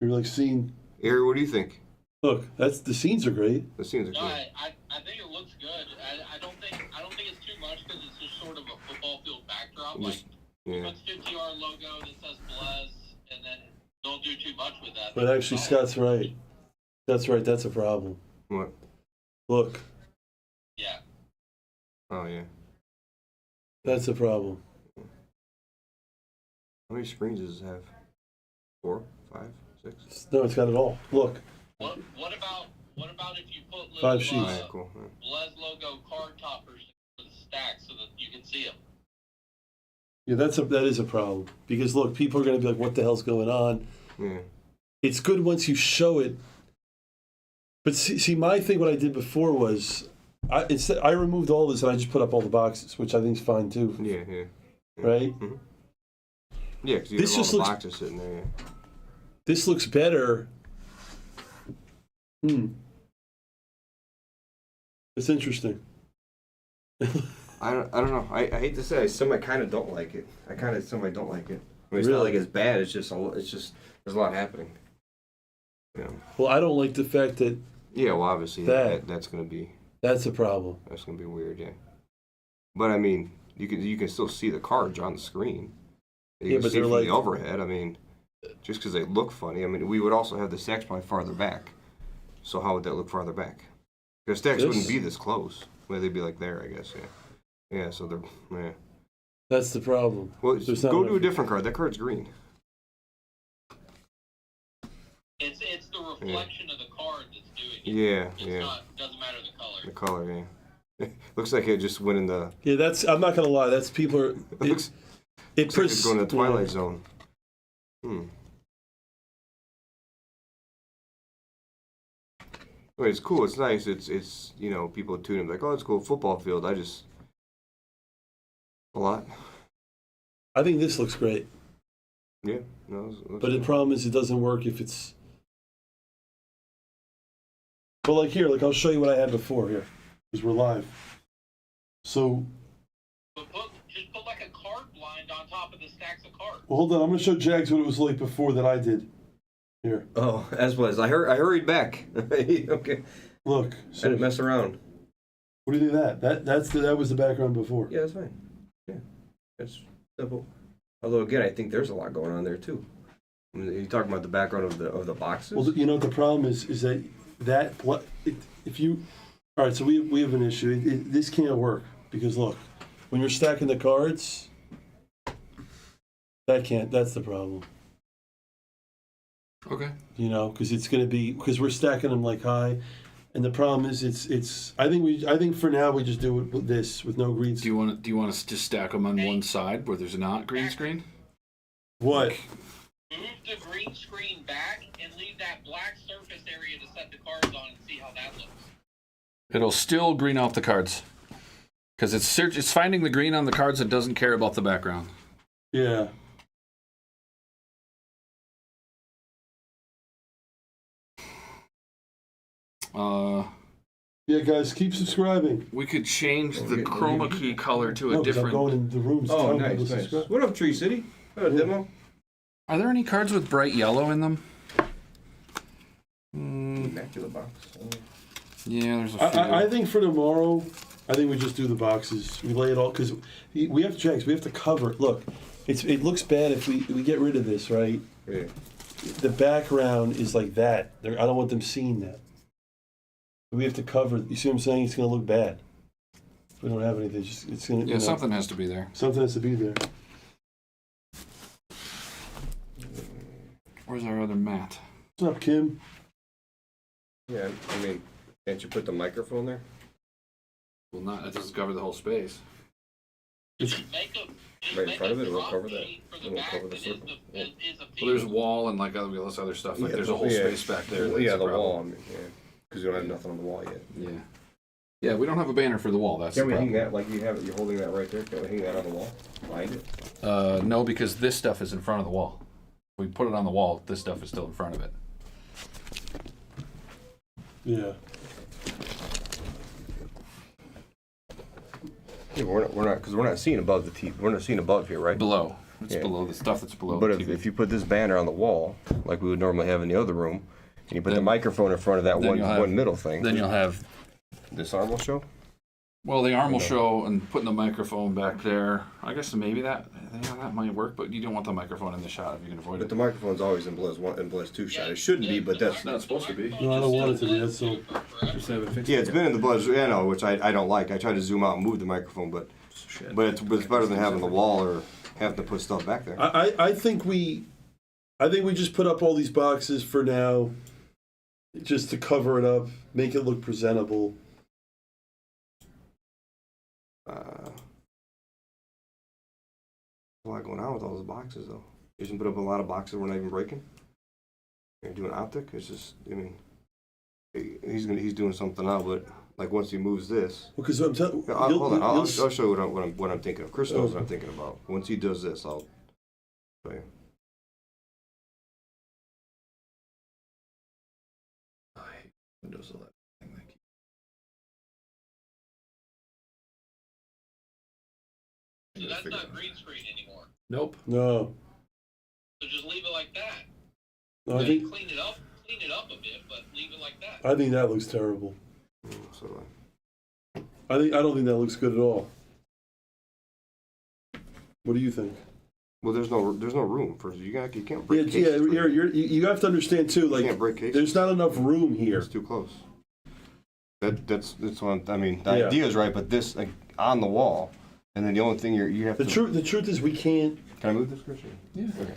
Speaker 1: You're like seeing.
Speaker 4: Ari, what do you think?
Speaker 1: Look, the scenes are great.
Speaker 4: The scenes are
Speaker 3: No,
Speaker 4: cool.
Speaker 3: I think it looks good. I don't think it's too much because it's just sort of a football field backdrop.
Speaker 4: Just, yeah.
Speaker 3: Puts 50R logo that says Blez, and then don't do too much with that.
Speaker 1: But actually, Scott's right. That's right. That's a problem.
Speaker 4: What?
Speaker 1: Look,
Speaker 3: Yeah.
Speaker 4: Oh, yeah.
Speaker 1: that's a problem.
Speaker 4: How many screens does it have? 4, 5, 6?
Speaker 1: No, it's got it all. Look.
Speaker 3: What What about if you put little
Speaker 1: 5 sheets.
Speaker 4: Yeah, cool. Yeah.
Speaker 3: Blez logo card toppers for the stack so that you can see them?
Speaker 1: Yeah, that is a problem because look, people are going to be like, "What the hell's going on?"
Speaker 4: Yeah.
Speaker 1: It's good once you show it. But see, my thing, what I did before was, I removed all this and I just put up all the boxes, which I think is fine too.
Speaker 4: Yeah, yeah.
Speaker 1: Right?
Speaker 4: Mm-hmm. Yeah, because you
Speaker 1: This
Speaker 4: have all
Speaker 1: just
Speaker 4: the
Speaker 1: looks-
Speaker 4: boxes sitting there. Yeah.
Speaker 1: This looks better. It's interesting.
Speaker 4: I don't know. I hate to say, I kind of don't like it. I kind of don't like it. I mean, it's not
Speaker 1: Really?
Speaker 4: like it's bad. It's just there's a lot happening. You know.
Speaker 1: Well, I don't like the fact that
Speaker 4: Yeah. Well, obviously that's gonna be
Speaker 1: that's a problem.
Speaker 4: weird. Yeah. But I mean, you can still see the cards on the screen. You can
Speaker 1: but
Speaker 4: see
Speaker 1: they're
Speaker 4: from
Speaker 1: like-
Speaker 4: the overhead. I mean, just because they look funny. I mean, we would also have the stacks probably farther back. So how would that look farther back? Because stacks wouldn't
Speaker 1: This?
Speaker 4: be this close. Well, they'd be like there, I guess. Yeah. Yeah. So they're yeah.
Speaker 1: That's the problem.
Speaker 4: Well,
Speaker 1: There's not
Speaker 4: go to a
Speaker 1: enough-
Speaker 4: different card. That card's green.
Speaker 3: It's the reflection of the card that's doing it.
Speaker 4: Yeah,
Speaker 3: It's
Speaker 4: yeah.
Speaker 3: not, doesn't matter the color.
Speaker 4: The color, yeah. Looks like it just went in the.
Speaker 1: Yeah, that's. I'm not gonna lie. That's people are.
Speaker 4: It looks,
Speaker 1: It
Speaker 4: looks like it's going to the
Speaker 1: yeah.
Speaker 4: Twilight Zone. Well, it's cool. It's nice. It's people tune in like, oh, it's a cool football field. A lot.
Speaker 1: I think this looks great,
Speaker 4: Yeah. No, it looks
Speaker 1: but the
Speaker 4: cool.
Speaker 1: problem is it doesn't work if it's. But like here, like I'll show you what I had before here, because we're live. So,
Speaker 3: But just put like a card blind on top of the stacks of cards.
Speaker 1: well, hold on. I'm gonna show Jags what it was like before that I did. Here,
Speaker 4: Oh, as was. I hurried back. Okay.
Speaker 1: look.
Speaker 4: I
Speaker 1: So,
Speaker 4: didn't mess around.
Speaker 1: what do you think of that? That was the background before.
Speaker 4: Yeah, that's fine. Yeah, that's simple. Although again, I think there's a lot going on there too. I mean, you talking about the background of the boxes?
Speaker 1: Well, you know what the problem is if you. All right, so we have an issue. This can't work because look, when you're stacking the cards, that's the problem.
Speaker 2: Okay.
Speaker 1: You know, because we're stacking them like high, and the problem is it's. I think for now we just do it with this with no green.
Speaker 2: Do you want us to just stack them on one side where there's not green screen?
Speaker 1: What?
Speaker 3: Move the green screen back and leave that black surface area to set the cards on and see how that looks.
Speaker 2: It'll still green out the cards because it's finding the green on the cards and doesn't care about the background.
Speaker 1: Yeah. Yeah, guys, keep subscribing.
Speaker 2: We could change the
Speaker 4: Okay.
Speaker 2: chroma key color to a
Speaker 1: No, 'cause I'm
Speaker 2: different.
Speaker 1: going in the rooms.
Speaker 4: Oh,
Speaker 1: telling
Speaker 4: nice,
Speaker 1: people to
Speaker 4: nice.
Speaker 1: subscribe.
Speaker 4: What up, Tree City? Demo?
Speaker 2: Are there any cards with bright yellow in them?
Speaker 4: Immaculate box.
Speaker 2: Yeah, there's a few.
Speaker 1: I think for tomorrow, I think we just do the boxes. We lay it all because we have Jags. We have to cover it. Look, it looks bad if we get rid of this, right?
Speaker 4: Yeah.
Speaker 1: The background is like that. I don't want them seeing that. We have to cover. You see what I'm saying? It's going to look bad. If we don't have anything, it's going to.
Speaker 2: Yeah, something has to be there.
Speaker 1: Something has to be there.
Speaker 2: Where's our other mat?
Speaker 1: What's up, Kim?
Speaker 4: Yeah, I mean, can't you put the microphone there?
Speaker 2: Well, not. It doesn't cover the whole space.
Speaker 3: Just make a
Speaker 4: Right in front of it, it won't
Speaker 3: drop
Speaker 4: cover that.
Speaker 3: sheet for
Speaker 4: It
Speaker 3: the
Speaker 4: won't
Speaker 3: back
Speaker 4: cover the
Speaker 3: that is
Speaker 4: circle.
Speaker 3: the-
Speaker 4: Yeah.
Speaker 3: is a
Speaker 2: Well, there's
Speaker 3: field.
Speaker 2: wall and like all this other stuff. Like
Speaker 4: Yeah,
Speaker 2: there's a whole
Speaker 4: yeah.
Speaker 2: space back there.
Speaker 4: Well,
Speaker 2: that's
Speaker 4: yeah,
Speaker 2: a
Speaker 4: the
Speaker 2: problem.
Speaker 4: wall. I mean, yeah, because you don't have nothing on the wall yet.
Speaker 2: Yeah. Yeah, we don't have a banner for the wall. That's
Speaker 4: Can
Speaker 2: the
Speaker 4: we hang
Speaker 2: problem.
Speaker 4: that like you have it? You're holding that right there. Can we hang that on the wall behind it?
Speaker 2: No, because this stuff is in front of the wall. If we put it on the wall, this stuff is still in front of it.
Speaker 1: Yeah.
Speaker 4: Yeah, but we're not because we're not seeing above the TV. We're not seeing above here, right?
Speaker 2: Below. It's
Speaker 4: Yeah.
Speaker 2: below the stuff that's below
Speaker 4: But
Speaker 2: the
Speaker 4: if,
Speaker 2: TV.
Speaker 4: if you put this banner on the wall, like we would normally have in the other room, and you put the
Speaker 2: Then-
Speaker 4: microphone in front of that
Speaker 2: then
Speaker 4: one
Speaker 2: you'll have-
Speaker 4: one middle thing,
Speaker 2: Then you'll have,
Speaker 4: this arm will show.
Speaker 2: well, the arm will show and putting the microphone back there. I guess maybe that might work, but you don't want the microphone in the shot if you can avoid
Speaker 4: But
Speaker 2: it.
Speaker 4: the microphone's always in Blez 1 and Blez 2 shot. It shouldn't be, but that's
Speaker 2: not supposed to be.
Speaker 1: No, I don't want it to be. That's so.
Speaker 2: Just have it fixed.
Speaker 4: yeah. It's been in the Blez, you know, which I don't like. I try to zoom out and move the microphone, but it's better than having the wall or having to put stuff back there.
Speaker 1: I think we just put up all these boxes for now. just to cover it up, make it look presentable.
Speaker 4: A lot going on with all those boxes, though. You just put up a lot of boxes we're not even breaking. You're doing optic. It's just, I mean, he's doing something now, but like once he moves this,
Speaker 1: Because I'm telling
Speaker 4: hold on, I'll show you what I'm thinking of. Chris knows what I'm thinking about. Once he does this, I'll show you.
Speaker 2: I hate Windows 11.
Speaker 3: So that's not green screen anymore.
Speaker 2: Nope.
Speaker 1: No.
Speaker 3: So just leave it like that.
Speaker 1: No, I think
Speaker 3: Clean it up a bit, but leave it like that.
Speaker 1: I think that looks terrible.
Speaker 4: So do
Speaker 1: I don't think that looks good at all. What do you think?
Speaker 4: well, there's no room for you can't break
Speaker 1: Yeah,
Speaker 4: cases.
Speaker 1: you have to understand too. Like,
Speaker 4: you can't break cases.
Speaker 1: there's not enough room here.
Speaker 4: It's too close. That's what I mean. The
Speaker 1: Yeah.
Speaker 4: idea is right, but this like on the wall, and then the only thing you have
Speaker 1: The
Speaker 4: to.
Speaker 1: truth is we can't.
Speaker 4: Can I move this, Christian?
Speaker 2: Yeah.
Speaker 4: Okay.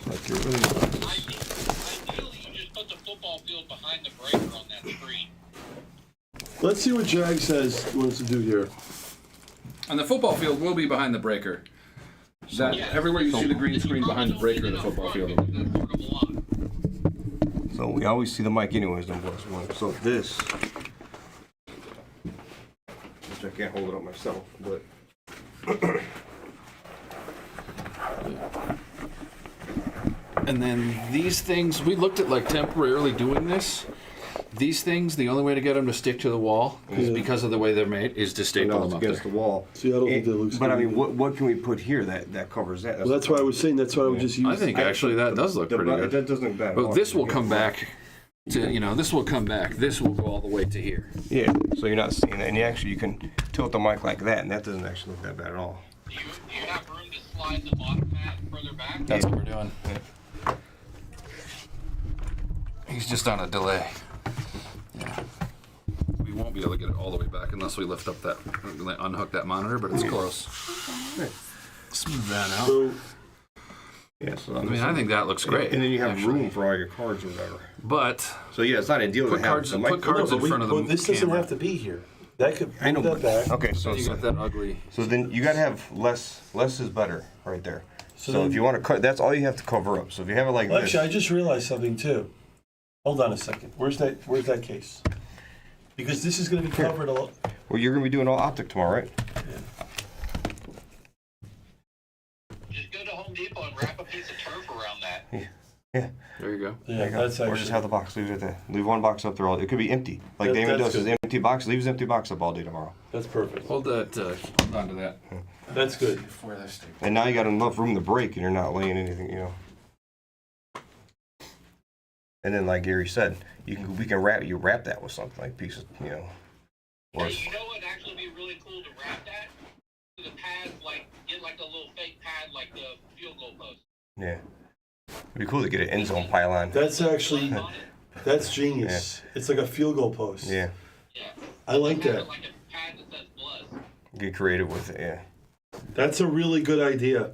Speaker 4: Like you're really.
Speaker 3: Ideally, you just put the football field behind the breaker on that screen.
Speaker 1: Let's see what Jag says he wants to do here.
Speaker 2: And the football field will be behind the breaker. That everywhere you see the green screen behind the breaker in the football field.
Speaker 4: So we always see the mic anyways, don't boys. So this, which I can't hold it up myself, but.
Speaker 2: And then these things, we looked at like temporarily doing this. These things, the only way to get them to stick to the wall is because of the way they're made, is to
Speaker 4: So
Speaker 2: staple
Speaker 4: now it's
Speaker 2: them up
Speaker 4: against
Speaker 2: there.
Speaker 4: the wall.
Speaker 1: See, I don't think that looks
Speaker 4: But
Speaker 1: good.
Speaker 4: I mean, what can we put here that covers that?
Speaker 1: Well, that's why I was saying. That's why I would just use.
Speaker 2: I think actually that does look pretty good.
Speaker 4: That doesn't look bad. at all.
Speaker 2: But this will come back to, this will come back. This will go all the way to here.
Speaker 4: Yeah, so you're not seeing that, and you can tilt the mic like that, and that doesn't actually look that bad at all.
Speaker 3: Do you have room to slide the bottom pad further back?
Speaker 2: That's what we're doing. He's just on a delay. Yeah. We won't be able to get it all the way back unless we lift up that, unhook that monitor, but it's close. Smooth that out.
Speaker 1: So
Speaker 4: Yeah, so
Speaker 2: I mean, I think that looks great.
Speaker 4: And then you have
Speaker 2: actually.
Speaker 4: room for all your cards or whatever.
Speaker 2: But
Speaker 4: So yeah, it's not ideal to
Speaker 2: put
Speaker 4: have
Speaker 2: cards,
Speaker 4: the
Speaker 2: put
Speaker 4: mic.
Speaker 2: cards in front of the
Speaker 1: well, this doesn't
Speaker 2: camera.
Speaker 1: have to be here. That could
Speaker 4: I know.
Speaker 1: move that back.
Speaker 4: Okay, so
Speaker 2: You got that ugly.
Speaker 4: so then you gotta have less. Less is better, right there.
Speaker 1: So
Speaker 4: So
Speaker 1: then-
Speaker 4: if you want to cut, that's all you have to cover up. So if you have it like
Speaker 1: Well,
Speaker 4: this,
Speaker 1: actually, I just realized something too. Hold on a second. Where's that case? Because this is going to be covered a lot.
Speaker 4: well, you're gonna be doing all optic tomorrow, right?
Speaker 3: Just go to Home Depot and wrap a piece of turf around that.
Speaker 4: Yeah.
Speaker 2: There you go.
Speaker 1: Yeah, that's
Speaker 4: Or
Speaker 1: actually.
Speaker 4: just have the box. Leave it there. Leave one box up there. All it could be empty, like
Speaker 1: That-
Speaker 4: Damon
Speaker 1: that's
Speaker 4: does. His
Speaker 1: good.
Speaker 4: empty box. Leave his empty box up all day tomorrow.
Speaker 1: That's perfect.
Speaker 2: Hold that. Hold on to that.
Speaker 1: That's good.
Speaker 2: Where that stick.
Speaker 4: And now you got enough room to break, and you're not laying anything, And then, like Gary said, we can wrap that with something like pieces, Or
Speaker 3: Hey, you know what would actually be really cool to wrap that? To the pads, get like a little fake pad like the field goal post.
Speaker 4: yeah, it'd be cool to get an end zone pylon.
Speaker 1: That's actually
Speaker 3: On it.
Speaker 1: that's genius. It's like a field goal post.
Speaker 4: Yeah,
Speaker 3: Yeah.
Speaker 1: I like
Speaker 3: Have
Speaker 1: that.
Speaker 3: it like a pad that says Blez.
Speaker 4: get creative with it. Yeah.
Speaker 1: That's a really good idea.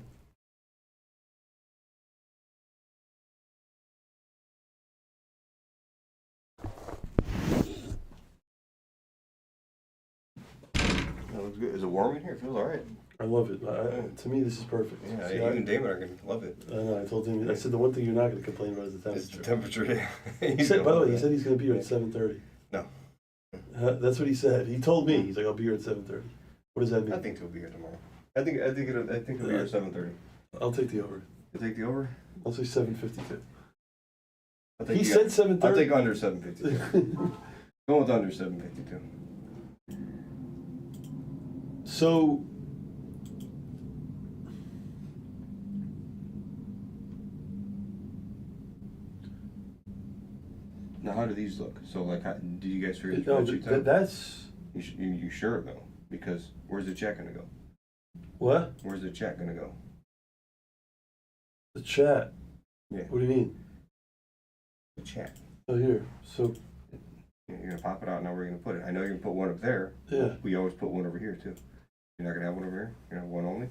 Speaker 4: That looks good. Is it warm in here? It feels all right.
Speaker 1: I love it. To me, this is perfect.
Speaker 4: Yeah,
Speaker 1: See,
Speaker 4: even Damon are gonna love it.
Speaker 1: I know. I told him. I said the one thing you're not going to complain about is the
Speaker 4: It's the
Speaker 1: temperature.
Speaker 4: temperature. Yeah.
Speaker 1: He said, by the way, he said he's going to be here at 7:30.
Speaker 4: No.
Speaker 1: That's what he said. He told me. He's like, I'll be here at 7:30. What does that mean?
Speaker 4: I think he'll be here tomorrow. I think he'll be here at 7:30.
Speaker 1: I'll take the over.
Speaker 4: You take the over?
Speaker 1: I'll say 7:52.
Speaker 4: I'll take
Speaker 1: He
Speaker 4: the-
Speaker 1: said
Speaker 4: I'll
Speaker 1: 7:30.
Speaker 4: take under 7:52. Go with under 7:52.
Speaker 1: So,
Speaker 4: Now, how do these look? So, like, did you guys figure the
Speaker 1: no,
Speaker 4: spreadsheets out?
Speaker 1: that's
Speaker 4: You sure though? Because where's the check gonna go?
Speaker 1: what
Speaker 4: Where's the check gonna go?
Speaker 1: the chat.
Speaker 4: Yeah.
Speaker 1: What do you mean?
Speaker 4: The check.
Speaker 1: Oh, here. So,
Speaker 4: You're gonna pop it out. Now where you gonna put it? I know you're gonna put one up there.
Speaker 1: yeah.
Speaker 4: We always put one over here too. You're not gonna have one over here. You're gonna have one only.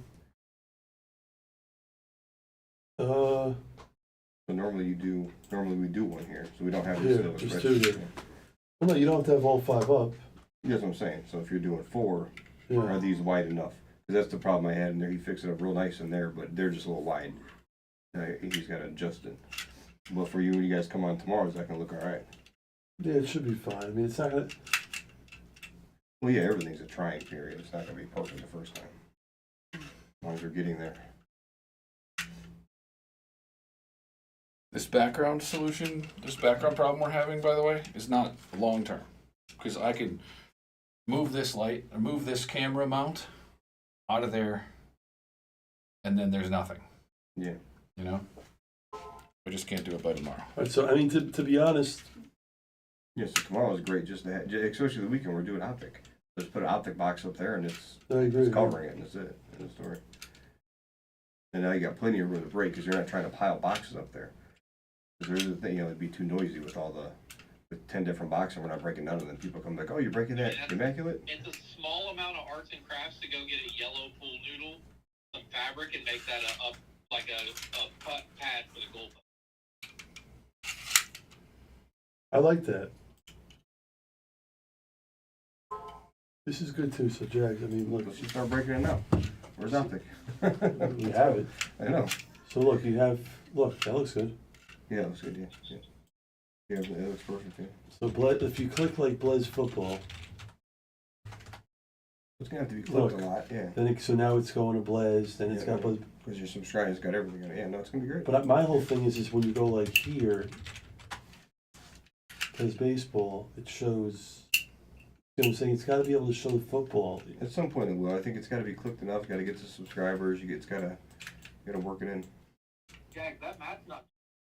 Speaker 4: So normally we do one here, so we don't have this.
Speaker 1: Yeah, just two here. Well, no, you don't have to have all 5 up.
Speaker 4: That's what I'm saying. So if you're doing 4,
Speaker 1: Yeah.
Speaker 4: are these wide enough? Because that's the problem I had in there. He fixed it up real nice in there, but they're just a little wide. He's got to adjust it. But for you, when you guys come on tomorrow, is that gonna look all right?
Speaker 1: Yeah, it should be fine. I mean, it's not gonna.
Speaker 4: Well, yeah, everything's a trying period. It's not gonna be perfect the first time, as long as we're getting there.
Speaker 2: This background problem we're having, by the way, is not long term. Because I can move this light, or move this camera mount out of there, and then there's nothing.
Speaker 4: Yeah.
Speaker 2: You know? We just can't do it by tomorrow.
Speaker 1: All right, so I mean, to be honest,
Speaker 4: Yeah, so tomorrow is great, just to have, especially the weekend, we're doing optic. Just put an optic box up there and it's
Speaker 1: I agree.
Speaker 4: covering it and that's it, end of story. And now you got plenty of room to break, because you're not trying to pile boxes up there. Because there's the thing, it'd be too noisy with with 10 different boxes, and we're not breaking none of them. People come like, oh, you're breaking that immaculate?
Speaker 3: It's a small amount of arts and crafts to go get a yellow pool noodle, some fabric, and make that a pad for the goalpost.
Speaker 1: I like that. This is good too. So, Jack, I mean, look,
Speaker 4: Let's just start breaking it now. Where's optic?
Speaker 1: we have it.
Speaker 4: I know.
Speaker 1: So look, that looks good.
Speaker 4: Yeah, it looks good, yeah. Yeah, it looks perfect, yeah.
Speaker 1: So Blez, if you click like Blez football,
Speaker 4: It's gonna have to be clipped
Speaker 1: Look.
Speaker 4: a lot, yeah.
Speaker 1: then so now it's going to Blez, then it's
Speaker 4: Yeah,
Speaker 1: got Blez.
Speaker 4: Because your subscribe, it's got everything in it. Yeah, no, it's gonna be great.
Speaker 1: But my whole thing is when you go like here, because baseball, it shows. You know what I'm saying? It's got to be able to show the football.
Speaker 4: At some point it will. I think it's got to be clipped enough. Got to get to subscribers. It's got to work it in.
Speaker 3: Jack, that mat's not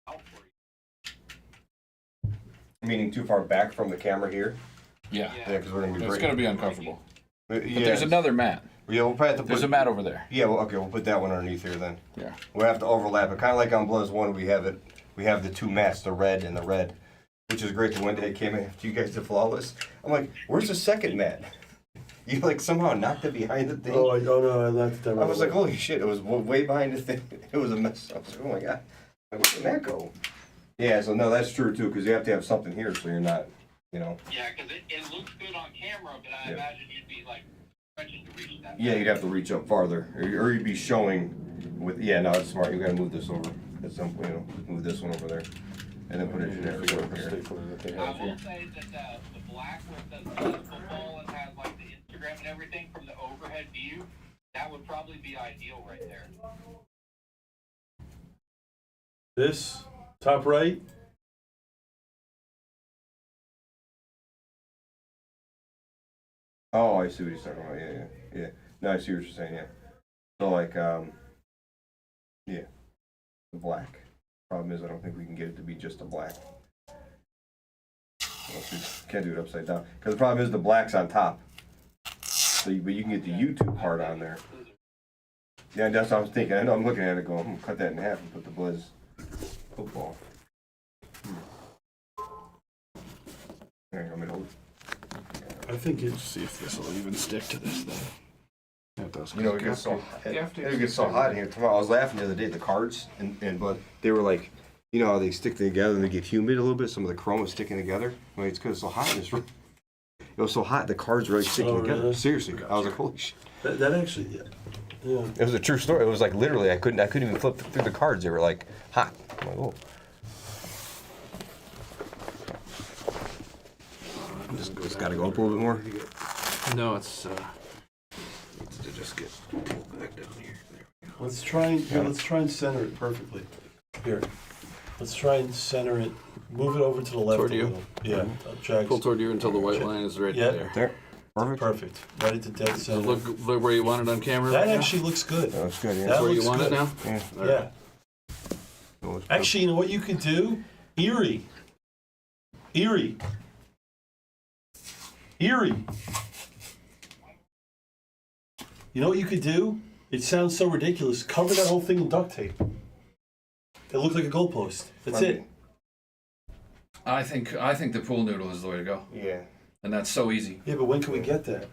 Speaker 3: out for you.
Speaker 4: Meaning too far back from the camera here.
Speaker 2: Yeah.
Speaker 4: Yeah, because we're gonna be
Speaker 2: It's
Speaker 4: breaking.
Speaker 2: going to be uncomfortable.
Speaker 4: But
Speaker 2: But there's another mat.
Speaker 4: Yeah, we'll probably have to put.
Speaker 2: There's a mat over there.
Speaker 4: Yeah, well, okay, we'll put that one underneath here then.
Speaker 2: Yeah.
Speaker 4: We'll have to overlap it, kind of like on Blez 1. We have it. We have the 2 mats, the red and the red, which is great. The one day it came in after you guys did Flawless. I'm like, where's the second mat? You like somehow knocked it behind the thing.
Speaker 1: Oh no, I left it.
Speaker 4: I was like, holy shit! It was way behind the thing. It was a mess. I was like, oh my god, like, where did that go? Yeah, so no, that's true too, because you have to have something here, so you're not, you know.
Speaker 3: Yeah, because it looks good on camera, but I imagine you'd be like stretching to reach that.
Speaker 4: Yeah, you'd have to reach up farther, or you'd be showing with. Yeah, no, it's smart. You gotta move this over at some point. Move this one over there, and then put it in there. Over here.
Speaker 3: I will say that the black with the football and has like the Instagram and everything from the overhead view, that would probably be ideal right there.
Speaker 1: This top right.
Speaker 4: Oh, I see what he's talking about. Yeah. No, I see what you're saying. Yeah. So like, yeah, the black. Problem is, I don't think we can get it to be just a black. Can't do it upside down because the problem is the black's on top. So, but you can get the YouTube part on there. Yeah, that's what I was thinking. I know I'm looking at it going, cut that in half and put the Blez football. There, I'm gonna hold.
Speaker 1: I think
Speaker 2: Let's see if this will even stick to this thing. Yeah, it does.
Speaker 4: You know, it gets so hot in here. Tomorrow, I was laughing the other day. The cards but they were like, you know how they stick together and they get humid a little bit. Some of the chrome is sticking together. Well, it's because it's so hot in this room. It was so hot, the cards were like sticking together.
Speaker 1: Really?
Speaker 4: Seriously, I was like, holy shit.
Speaker 1: that actually, yeah.
Speaker 4: It was a true story. It was like literally, I couldn't even flip through the cards. They were like hot. I'm like, oh. Just got to go up a little bit more.
Speaker 2: No, it's needs to just get pulled back down here. There we go.
Speaker 1: Let's try and center it perfectly. Here, let's try and center it. Move it over to the left
Speaker 2: Toward
Speaker 1: a
Speaker 2: you?
Speaker 1: little. Yeah, Jack.
Speaker 2: Pull toward you until the white line is right
Speaker 1: Yeah.
Speaker 2: there.
Speaker 4: There. Perfect.
Speaker 1: Perfect. Right at the dead center.
Speaker 2: Look where you want it on camera.
Speaker 1: That
Speaker 2: right now?
Speaker 1: actually looks good.
Speaker 4: That looks good, yeah.
Speaker 1: That
Speaker 2: where you
Speaker 1: looks
Speaker 2: want
Speaker 1: good.
Speaker 2: it now.
Speaker 4: Yeah.
Speaker 2: All right.
Speaker 1: Yeah.
Speaker 4: That looks
Speaker 1: Actually, you know what you could do? Eerie. You know what you could do? It sounds so ridiculous. Cover that whole thing in duct tape. It looked like a goalpost. That's it.
Speaker 2: I think the pool noodle is the way to go,
Speaker 4: Yeah.
Speaker 2: and that's so easy.
Speaker 1: Yeah, but when can we get that?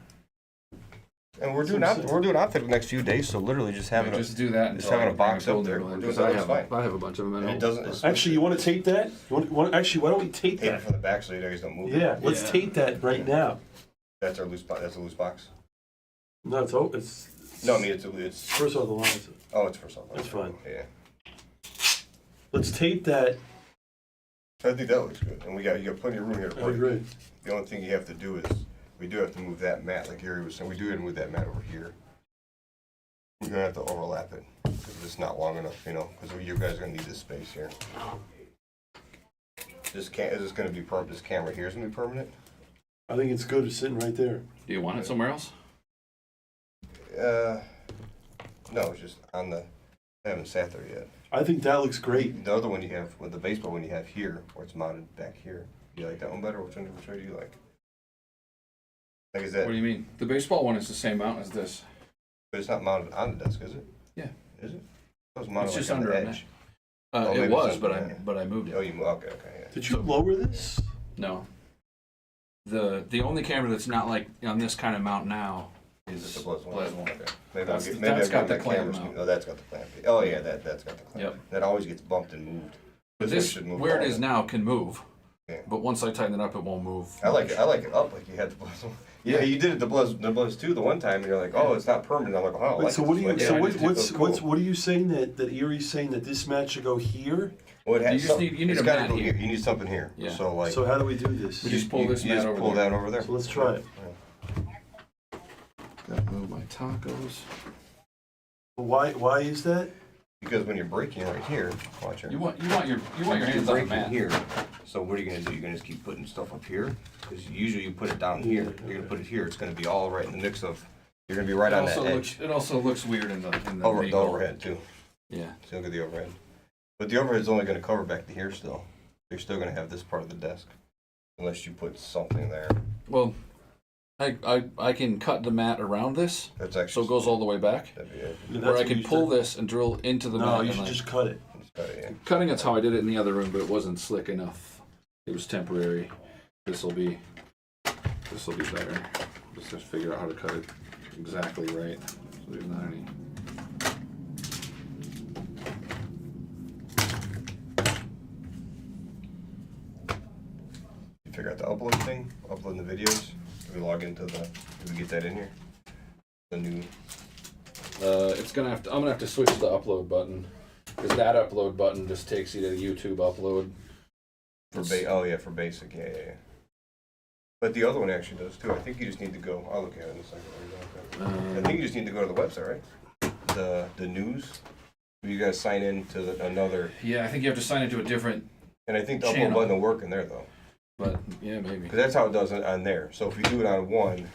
Speaker 4: And we're doing outfit the next few days, so literally just having
Speaker 2: just do that
Speaker 4: just
Speaker 2: until
Speaker 4: having
Speaker 2: I
Speaker 4: a box
Speaker 2: bring
Speaker 4: up there.
Speaker 2: folder in,
Speaker 4: We're
Speaker 2: 'cause
Speaker 4: doing
Speaker 2: I
Speaker 4: that,
Speaker 2: have
Speaker 4: it's fine.
Speaker 2: I have a bunch of them at
Speaker 4: And it
Speaker 2: home.
Speaker 4: doesn't. It's
Speaker 1: Actually, you want to tape that? Actually, why don't we tape
Speaker 4: tape it
Speaker 1: that?
Speaker 4: from the back so you guys don't move.
Speaker 1: Yeah, let's
Speaker 2: Yeah.
Speaker 1: tape that right now.
Speaker 4: That's our loose. That's a loose box.
Speaker 1: No, it's
Speaker 4: No, I mean it's.
Speaker 1: first of all the lines.
Speaker 4: Oh, it's for something.
Speaker 1: That's fine.
Speaker 4: Yeah.
Speaker 1: Let's tape that.
Speaker 4: I think that looks good, and you got plenty of room here to
Speaker 1: I
Speaker 4: break.
Speaker 1: agree.
Speaker 4: The only thing you have to do is we do have to move that mat, like Gary was saying. We do have to move that mat over here. We're gonna have to overlap it because it's not long enough, because you guys are gonna need this space here. Is this gonna be permanent? This camera here is gonna be permanent.
Speaker 1: I think it's good. It's sitting right there.
Speaker 2: Do you want it somewhere else?
Speaker 4: No, it's just on the. I haven't sat there yet.
Speaker 1: I think that looks great.
Speaker 4: The other one you have, with the baseball one you have here, where it's mounted back here. You like that one better? Which one do you like? Like is that?
Speaker 2: What do you mean? The baseball one is the same mount as this.
Speaker 4: But it's not mounted on the desk, is it?
Speaker 2: Yeah.
Speaker 4: Is it? It was mounted
Speaker 2: It's just
Speaker 4: on
Speaker 2: under
Speaker 4: the
Speaker 2: a
Speaker 4: edge.
Speaker 2: mesh.
Speaker 4: Oh,
Speaker 2: It
Speaker 4: maybe
Speaker 2: was,
Speaker 4: it's
Speaker 2: but
Speaker 4: under-
Speaker 2: I moved it.
Speaker 4: Oh, okay, yeah.
Speaker 1: Did you lower this?
Speaker 2: No. The only camera that's not like on this kind of mount now
Speaker 4: Is
Speaker 2: is
Speaker 4: it the Blez one?
Speaker 2: Blez one.
Speaker 4: Okay. Maybe
Speaker 2: That's-
Speaker 4: I'll get,
Speaker 2: that's
Speaker 4: I'll
Speaker 2: got
Speaker 4: get
Speaker 2: the
Speaker 4: that
Speaker 2: clamp
Speaker 4: camera.
Speaker 2: mount.
Speaker 4: Oh, that's got the clamp. Oh yeah, that's got the clamp.
Speaker 2: Yep.
Speaker 4: That always gets bumped and moved.
Speaker 2: But
Speaker 4: one
Speaker 2: this,
Speaker 4: should move
Speaker 2: where it
Speaker 4: all
Speaker 2: is
Speaker 4: of
Speaker 2: now, can move.
Speaker 4: Yeah.
Speaker 2: But once I tighten it up, it won't move.
Speaker 4: I like it up like you had the Blez one. Yeah, you did it the Blez 2 the one time, and you're like, oh, it's not permanent. I'm like, oh, I
Speaker 1: Wait,
Speaker 4: like
Speaker 1: so
Speaker 4: it
Speaker 1: what do
Speaker 4: this
Speaker 1: you?
Speaker 4: way.
Speaker 1: So
Speaker 4: Yeah,
Speaker 1: what,
Speaker 4: it feels cool.
Speaker 1: what are you saying that Erie's saying that this mat should go here?
Speaker 4: Well, it has
Speaker 2: You just
Speaker 4: some-
Speaker 2: need- you need
Speaker 4: it's
Speaker 2: a
Speaker 4: gotta
Speaker 2: mat
Speaker 4: go
Speaker 2: here.
Speaker 4: You need something here.
Speaker 2: Yeah.
Speaker 4: So like,
Speaker 1: So how do we do this?
Speaker 2: We just pull this
Speaker 4: you
Speaker 2: mat
Speaker 4: just
Speaker 2: over
Speaker 4: pull
Speaker 2: there.
Speaker 4: that over there.
Speaker 1: So let's try it.
Speaker 2: Gotta move my tacos.
Speaker 1: Why is that?
Speaker 4: Because when you're breaking right here, watch here.
Speaker 2: You want your hands on the
Speaker 4: breaking
Speaker 2: mat.
Speaker 4: here. So what are you gonna do? You're gonna just keep putting stuff up here? Because usually you put it down here. You're gonna put it here. It's gonna be all right in the mix of. You're gonna be right on that edge.
Speaker 2: It also looks weird in the
Speaker 4: The
Speaker 2: legal-
Speaker 4: overhead too.
Speaker 2: Yeah.
Speaker 4: So look at the overhead. But the overhead's only gonna cover back to here still. You're still gonna have this part of the desk, unless you put something there.
Speaker 2: Well, I can cut the mat around this,
Speaker 4: That's
Speaker 2: so
Speaker 4: actually.
Speaker 2: it goes all the way back.
Speaker 4: That'd be it.
Speaker 1: That's
Speaker 2: Or I
Speaker 1: what
Speaker 2: can
Speaker 1: you
Speaker 2: pull
Speaker 1: said.
Speaker 2: this and drill into the
Speaker 1: No,
Speaker 2: mat.
Speaker 1: you
Speaker 2: and
Speaker 1: should
Speaker 2: like,
Speaker 1: just cut it.
Speaker 4: Just got it, yeah.
Speaker 2: cutting it's how I did it in the other room, but it wasn't slick enough. It was temporary. This'll be better. Just have to figure out how to cut it exactly right. So there's not any.
Speaker 4: You figure out the upload thing, uploading the videos. Can we log into the? Can we get that in here? The new.
Speaker 2: It's gonna have to. I'm gonna have to switch the upload button because that upload button just takes you to the YouTube upload.
Speaker 4: Oh yeah, for basic, yeah. But the other one actually does too. I think you just need to go. I'll look at it in a second. I think you just need to go to the website, right? The news. You guys sign in to another,
Speaker 2: Yeah, I think you have to sign into a different.
Speaker 4: and I think the upload
Speaker 2: Channel.
Speaker 4: button will work in there though,
Speaker 2: But yeah, maybe.
Speaker 4: because that's how it does it on there. So if you do it on one,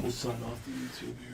Speaker 1: We'll sign off the YouTube here.